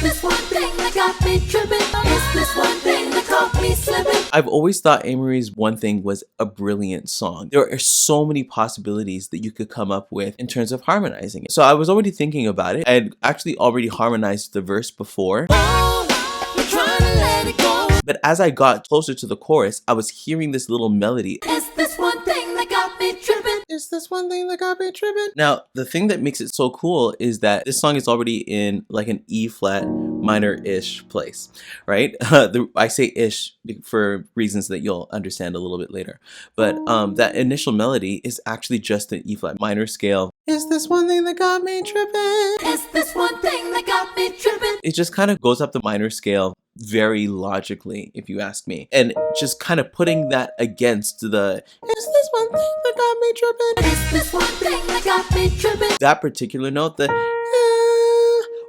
this one thing that got me tripping? Is this one thing that caught me slipping? I've always thought Amerie's One Thing was a brilliant song. There are so many possibilities that you could come up with in terms of harmonizing it. So I was already thinking about it. I had actually already harmonized the verse before. Oh, we're trying to let it go. But as I got closer to the chorus, I was hearing this little melody. Is this one thing that got me tripping? Is this one thing that got me tripping? Now, the thing that makes it so cool is that this song is already in like an E flat minor-ish place, right? I say ish for reasons that you'll understand a little bit later. But that initial melody is actually just an E flat minor scale. Is this one thing that got me tripping? Is this one thing that got me tripping? It just kind of goes up the minor scale very logically, if you ask me. And just kind of putting that against the, is this one thing that got me tripping? Is this one thing that got me tripping? That particular note, the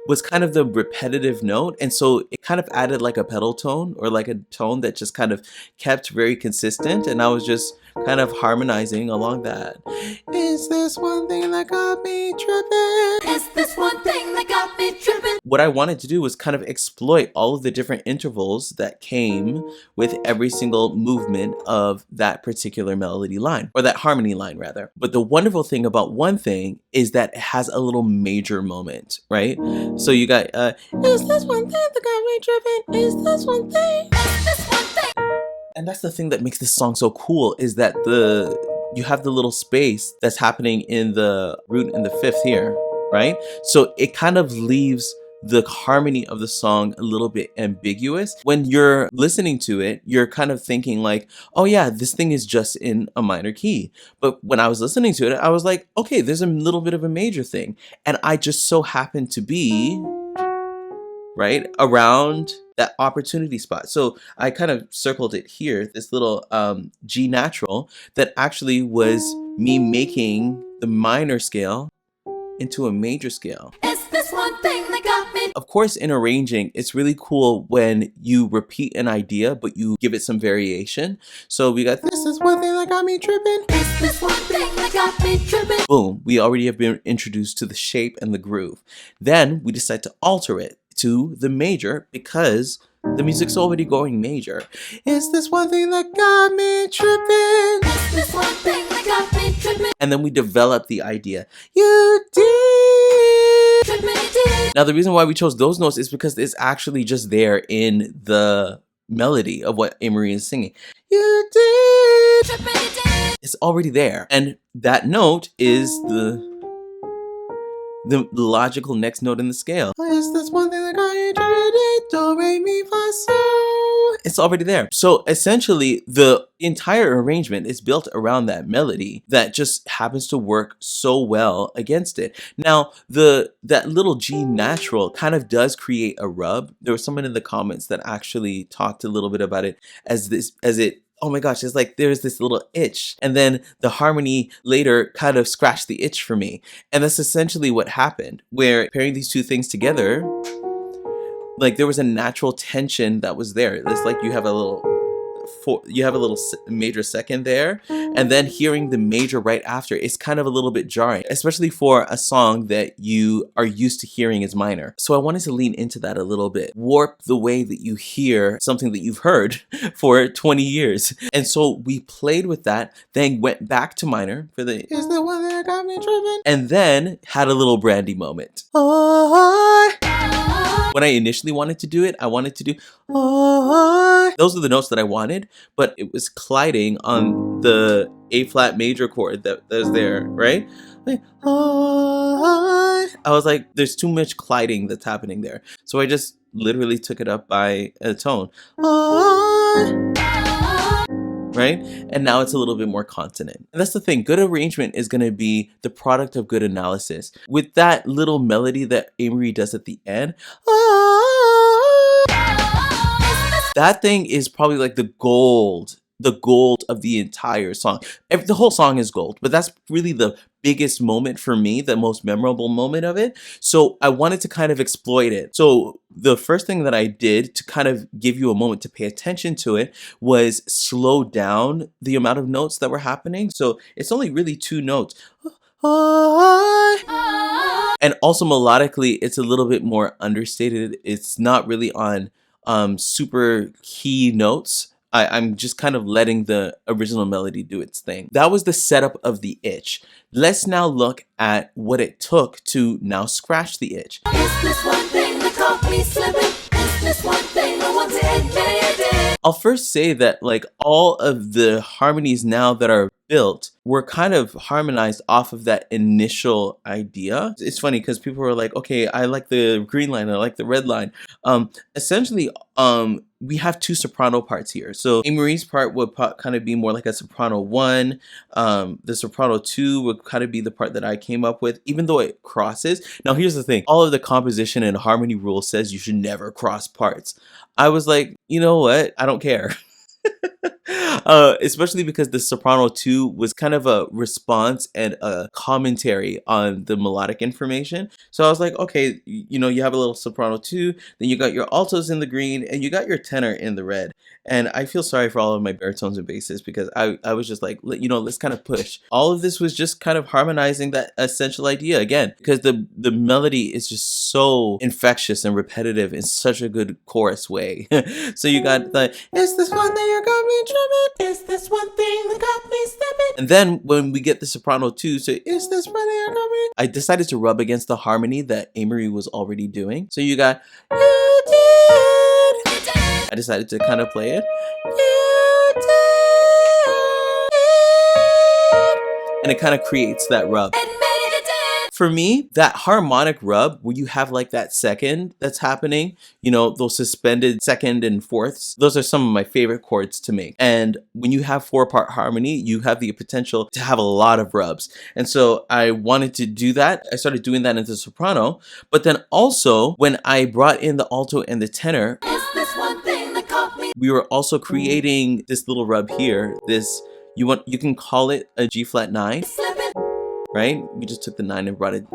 was kind of the repetitive note, and so it kind of added like a pedal tone, or like a tone that just kind of kept very consistent, and I was just kind of harmonizing along that. Is this one thing that got me tripping? Is this one thing that got me tripping? What I wanted to do was kind of exploit all of the different intervals that came with every single movement of that particular melody line, or that harmony line rather. But the wonderful thing about One Thing is that it has a little major moment, right? So you got, is this one thing that got me tripping? Is this one thing? Is this one thing? And that's the thing that makes this song so cool, is that you have the little space that's happening in the root and the fifth here, right? So it kind of leaves the harmony of the song a little bit ambiguous. When you're listening to it, you're kind of thinking like, oh yeah, this thing is just in a minor key. But when I was listening to it, I was like, okay, there's a little bit of a major thing. And I just so happened to be right around that opportunity spot. So I kind of circled it here, this little G natural that actually was me making the minor scale into a major scale. Is this one thing that got me? Of course, in arranging, it's really cool when you repeat an idea, but you give it some variation. So we got, this is one thing that got me tripping. Is this one thing that got me tripping? Boom, we already have been introduced to the shape and the groove. Then we decide to alter it to the major because the music's already going major. Is this one thing that got me tripping? Is this one thing that got me tripping? And then we develop the idea. You did. Tripping. Now the reason why we chose those notes is because it's actually just there in the melody of what Amerie is singing. You did. Tripping. It's already there. And that note is the logical next note in the scale. Is this one thing that got you tripping? Do, re, mi, fa, sol. It's already there. So essentially, the entire arrangement is built around that melody that just happens to work so well against it. Now, that little G natural kind of does create a rub. There was someone in the comments that actually talked a little bit about it as it, oh my gosh, it's like there's this little itch. And then the harmony later kind of scratched the itch for me. And that's essentially what happened, where pairing these two things together, like there was a natural tension that was there. It's like you have a little major second there, and then hearing the major right after, it's kind of a little bit jarring, especially for a song that you are used to hearing as minor. So I wanted to lean into that a little bit, warp the way that you hear something that you've heard for 20 years. And so we played with that, then went back to minor for the, is the one that got me tripping? And then had a little Brandy moment. When I initially wanted to do it, I wanted to do, those are the notes that I wanted, but it was colliding on the A flat major chord that was there, right? Like, I was like, there's too much colliding that's happening there. So I just literally took it up by a tone. Right? And now it's a little bit more consonant. And that's the thing. Good arrangement is going to be the product of good analysis. With that little melody that Amerie does at the end, that thing is probably like the gold of the entire song. The whole song is gold, but that's really the biggest moment for me, the most memorable moment of it. So I wanted to kind of exploit it. So the first thing that I did to kind of give you a moment to pay attention to it was slow down the amount of notes that were happening. So it's only really 2 notes. And also melodically, it's a little bit more understated. It's not really on super key notes. I'm just kind of letting the original melody do its thing. That was the setup of the itch. Let's now look at what it took to now scratch the itch. Is this one thing that caught me slipping? Is this one thing I want to admit? I'll first say that like all of the harmonies now that are built were kind of harmonized off of that initial idea. It's funny because people were like, okay, I like the green line, I like the red line. Essentially, we have two soprano parts here. So Amerie's part would kind of be more like a soprano 1. The soprano 2 would kind of be the part that I came up with, even though it crosses. Now here's the thing, all of the composition and harmony rule says you should never cross parts. I was like, you know what? I don't care. Especially because the soprano 2 was kind of a response and a commentary on the melodic information. So I was like, okay, you know, you have a little soprano 2, then you got your altos in the green, and you got your tenor in the red. And I feel sorry for all of my baritones and basses because I was just like, you know, let's kind of push. All of this was just kind of harmonizing that essential idea again, because the melody is just so infectious and repetitive in such a good chorus way. So you got the, is this one that you got me tripping? Is this one thing that got me stepping? And then when we get the soprano 2, so is this one that you got me? I decided to rub against the harmony that Amerie was already doing. So you got, you did. I decided to kind of play it. You did. And it kind of creates that rub. For me, that harmonic rub where you have like that second that's happening, you know, those suspended second and fourths, those are some of my favorite chords to make. And when you have 4-part harmony, you have the potential to have a lot of rubs. And so I wanted to do that. I started doing that into soprano, but then also when I brought in the alto and the tenor, we were also creating this little rub here. This, you can call it a G flat 9. Right? We just took the 9 and brought it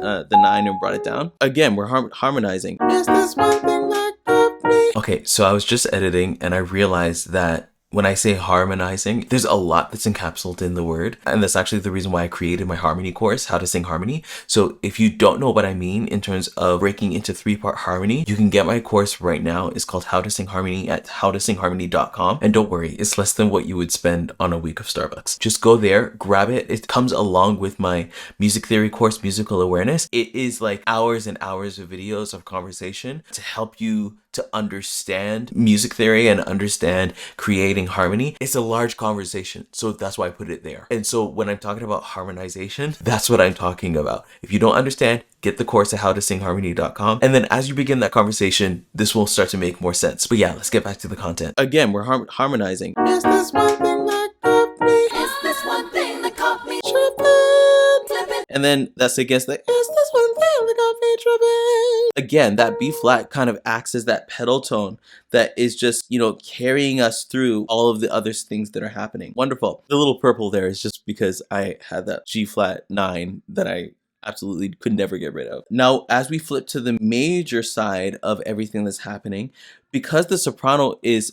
down. Again, we're harmonizing. Is this one thing that got me? Okay, so I was just editing and I realized that when I say harmonizing, there's a lot that's encapsulated in the word. And that's actually the reason why I created my harmony course, How to Sing Harmony. So if you don't know what I mean in terms of breaking into 3-part harmony, you can get my course right now. It's called How to Sing Harmony at howtosingharmony.com. And don't worry, it's less than what you would spend on a week of Starbucks. Just go there, grab it. It comes along with my music theory course, Musical Awareness. It is like hours and hours of videos of conversation to help you to understand music theory and understand creating harmony. It's a large conversation, so that's why I put it there. And so when I'm talking about harmonization, that's what I'm talking about. If you don't understand, get the course at howtosingharmony.com. And then as you begin that conversation, this will start to make more sense. But yeah, let's get back to the content. Again, we're harmonizing. Is this one thing that got me? Is this one thing that caught me tripping? And then that's against the, is this one thing that got me tripping? Again, that B flat kind of acts as that pedal tone that is just, you know, carrying us through all of the other things that are happening. Wonderful. The little purple there is just because I had that G flat 9 that I absolutely could never get rid of. Now, as we flip to the major side of everything that's happening, because the soprano is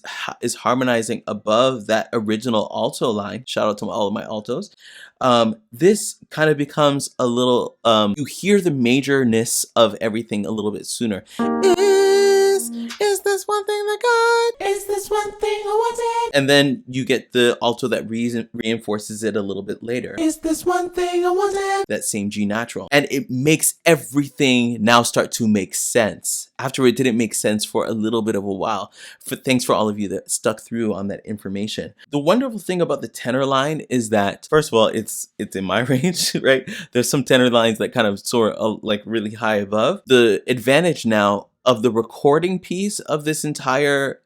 harmonizing above that original alto line, shout out to all of my altos, this kind of becomes a little, you hear the majorness of everything a little bit sooner. Is this one thing that God? Is this one thing I wanted? And then you get the alto that reinforces it a little bit later. Is this one thing I wanted? That same G natural. And it makes everything now start to make sense. After it didn't make sense for a little bit of a while. Thanks for all of you that stuck through on that information. The wonderful thing about the tenor line is that, first of all, it's in my range, right? There's some tenor lines that kind of soar like really high above. The advantage now of the recording piece of this entire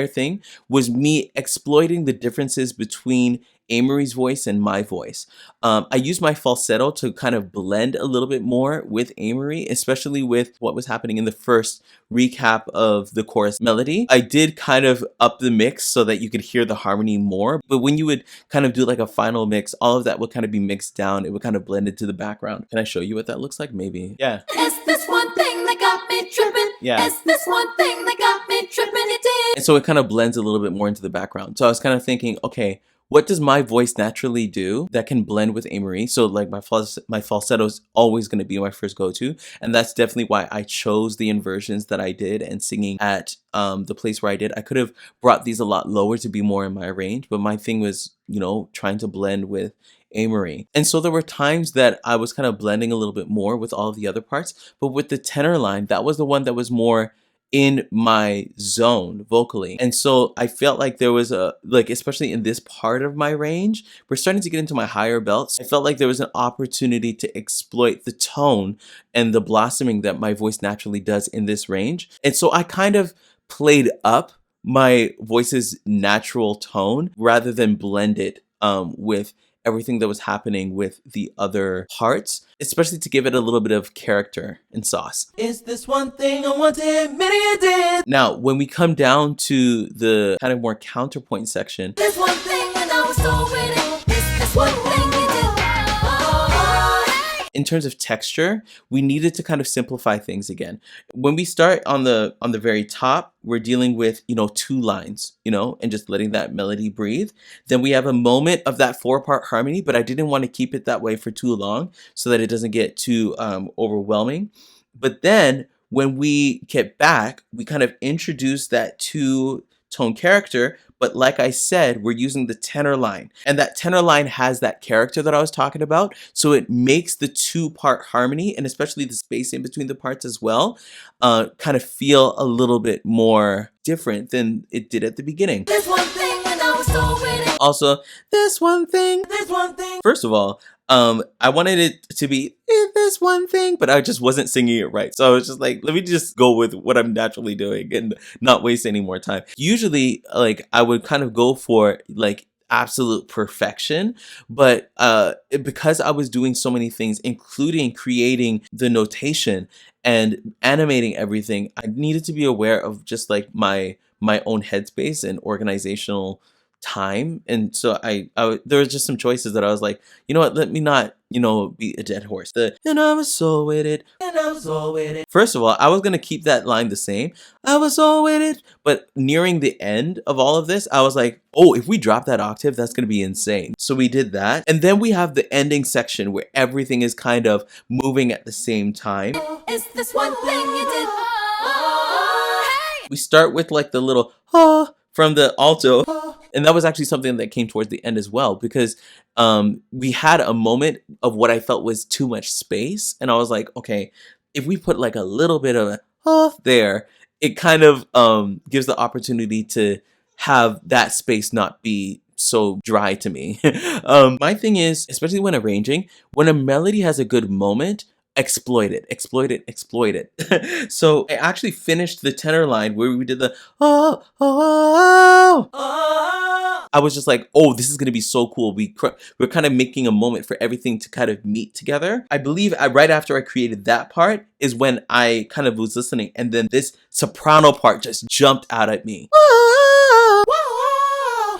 thing was me exploiting the differences between Amerie's voice and my voice. I used my falsetto to kind of blend a little bit more with Amerie, especially with what was happening in the first recap of the chorus melody. I did kind of up the mix so that you could hear the harmony more, but when you would kind of do like a final mix, all of that would kind of be mixed down. It would kind of blend into the background. Can I show you what that looks like? Maybe. Yeah. Is this one thing that got me tripping? Yeah. Is this one thing that got me tripping? It did. And so it kind of blends a little bit more into the background. So I was kind of thinking, okay, what does my voice naturally do that can blend with Amerie? So like my falsetto is always going to be my first go-to, and that's definitely why I chose the inversions that I did and singing at the place where I did. I could have brought these a lot lower to be more in my range, but my thing was, you know, trying to blend with Amerie. And so there were times that I was kind of blending a little bit more with all of the other parts, but with the tenor line, that was the one that was more in my zone vocally. And so I felt like there was a, like, especially in this part of my range, we're starting to get into my higher belts. I felt like there was an opportunity to exploit the tone and the blossoming that my voice naturally does in this range. And so I kind of played up my voice's natural tone rather than blend it with everything that was happening with the other parts, especially to give it a little bit of character and sauce. Is this one thing I want to admit I did? Now, when we come down to the kind of more counterpoint section, There's one thing and I was so with it. Is this one thing you did? in terms of texture, we needed to kind of simplify things again. When we start on the very top, we're dealing with, you know, 2 lines, you know, and just letting that melody breathe. Then we have a moment of that 4-part harmony, but I didn't want to keep it that way for too long so that it doesn't get too overwhelming. But then when we get back, we kind of introduce that 2-tone character. But like I said, we're using the tenor line, and that tenor line has that character that I was talking about. So it makes the 2-part harmony, and especially the space in between the parts as well, kind of feel a little bit more different than it did at the beginning. There's one thing and I was so with it. Also, this one thing. First of all, I wanted it to be this one thing, but I just wasn't singing it right. So I was just like, let me just go with what I'm naturally doing and not waste any more time. Usually, like, I would kind of go for like absolute perfection, but because I was doing so many things, including creating the notation and animating everything, I needed to be aware of just like my own headspace and organizational time. And so I there was just some choices that I was like, you know what, let me not, you know, beat a dead horse. And I was so with it, and I was so with it. First of all, I was gonna keep that line the same. I was so with it. But nearing the end of all of this, I was like, oh, if we drop that octave, that's gonna be insane. So we did that. And then we have the ending section where everything is kind of moving at the same time. Is this one thing you did? We start with like the little from the alto. And that was actually something that came towards the end as well, because we had a moment of what I felt was too much space. And I was like, okay, if we put like a little bit of a there, it kind of gives the opportunity to have that space not be so dry to me. My thing is, especially when arranging, when a melody has a good moment, exploit it. So I actually finished the tenor line where we did the I was just like, oh, this is gonna be so cool. We're kind of making a moment for everything to kind of meet together. I believe right after I created that part is when I kind of was listening, and then this soprano part just jumped out at me.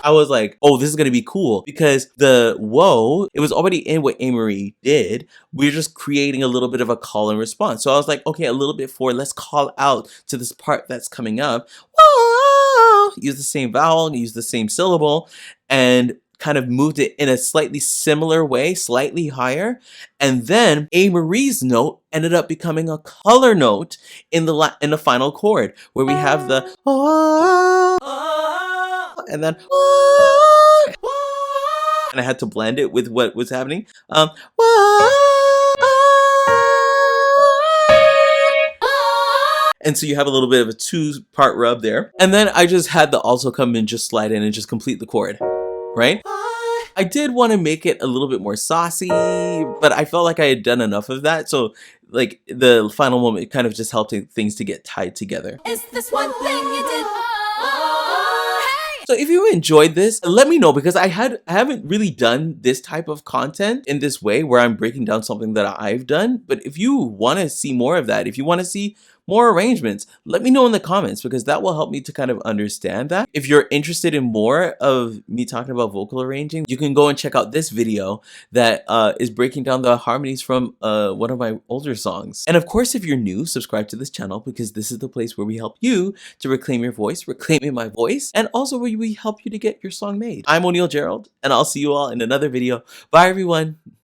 I was like, oh, this is gonna be cool, because the whoa, it was already in what Amerie did. We're just creating a little bit of a call and response. So I was like, okay, a little bit forward, let's call out to this part that's coming up. Whoa! Use the same vowel, use the same syllable, and kind of moved it in a slightly similar way, slightly higher. And then Amerie's note ended up becoming a color note in the final chord, where we have the and then and I had to blend it with what was happening. And so you have a little bit of a 2-part rub there. And then I just had the alto come in, just slide in and just complete the chord, right? I did want to make it a little bit more saucy, but I felt like I had done enough of that. So like the final moment kind of just helped things to get tied together. Is this one thing you did? So if you enjoyed this, let me know, because I haven't really done this type of content in this way where I'm breaking down something that I've done. But if you want to see more of that, if you want to see more arrangements? Let me know in the comments, because that will help me to kind of understand that. If you're interested in more of me talking about vocal arranging, you can go and check out this video that is breaking down the harmonies from one of my older songs. And of course, if you're new, subscribe to this channel, because this is the place where we help you to reclaim your voice, reclaiming my voice, and also where we help you to get your song made. I'm O'Neil Gerald, and I'll see you all in another video. Bye, everyone.